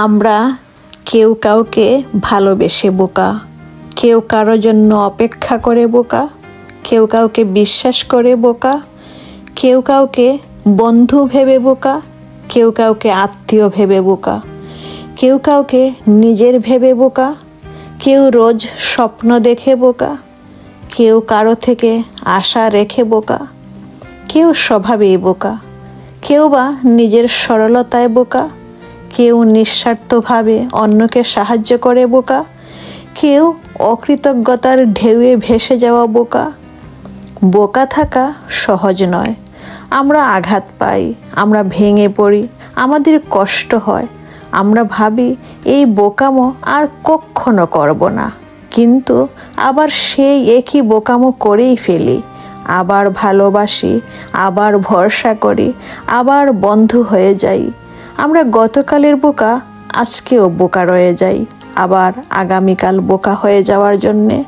আমরা কেউ কাউকে ভালোবেসে বোকা, কেউ কারোর জন্য অপেক্ষা করে বোকা, কেউ কাউকে বিশ্বাস করে বোকা, কেউ কাউকে বন্ধু ভেবে বোকা, কেউ কাউকে আত্মীয় ভেবে বোকা, কেউ কাউকে নিজের ভেবে বোকা, কেউ রোজ স্বপ্ন দেখে বোকা, কেউ কারো থেকে আশা রেখে বোকা, কেউ স্বভাবেই বোকা, কেউ বা নিজের সরলতায় বোকা, কেউ নিঃস্বার্থভাবে অন্যকে সাহায্য করে বোকা, কেউ অকৃতজ্ঞতার ঢেউয়ে ভেসে যাওয়া বোকা। বোকা থাকা সহজ নয়। আমরা আঘাত পাই, আমরা ভেঙে পড়ি, আমাদের কষ্ট হয়, আমরা ভাবি এই বোকামো আর কখনো করব না, কিন্তু আবার সেই একই বোকামো করেই ফেলি। আবার ভালোবাসি, আবার ভরসা করি, আবার বন্ধু হয়ে যাই। আমরা গতকালের বোকা আজকেও বোকা রয়ে যাই, আবার আগামীকাল বোকা হয়ে যাওয়ার জন্যে।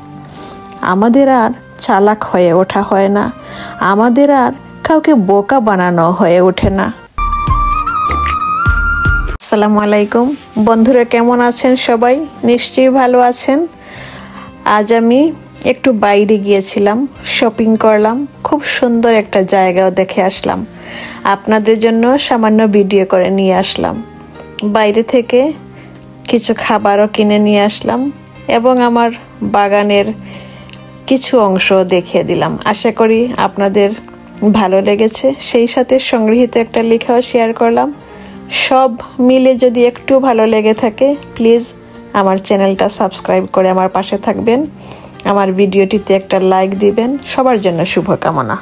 আমাদের আর চালাক হয়ে ওঠা হয় না, আমাদের আর কাউকে বোকা বানানো হয়ে ওঠে না। আসসালামু আলাইকুম বন্ধুরা, কেমন আছেন সবাই? নিশ্চয়ই ভালো আছেন। আজ আমি একটু বাইরে গিয়েছিলাম, শপিং করলাম, খুব সুন্দর একটা জায়গাও দেখে আসলাম। আপনাদের জন্য সামান্য ভিডিও করে নিয়ে আসলাম। বাইরে থেকে কিছু খাবারও কিনে নিয়ে আসলাম এবং আমার বাগানের কিছু অংশ দেখিয়ে দিলাম। আশা করি আপনাদের ভালো লেগেছে। সেই সাথে সংগৃহীত একটা লেখাও শেয়ার করলাম। সব মিলে যদি একটু ভালো লেগে থাকে, প্লিজ আমার চ্যানেলটা সাবস্ক্রাইব করে আমার পাশে থাকবেন, আমার ভিডিওটিতে একটা লাইক দিবেন। সবার জন্য শুভকামনা।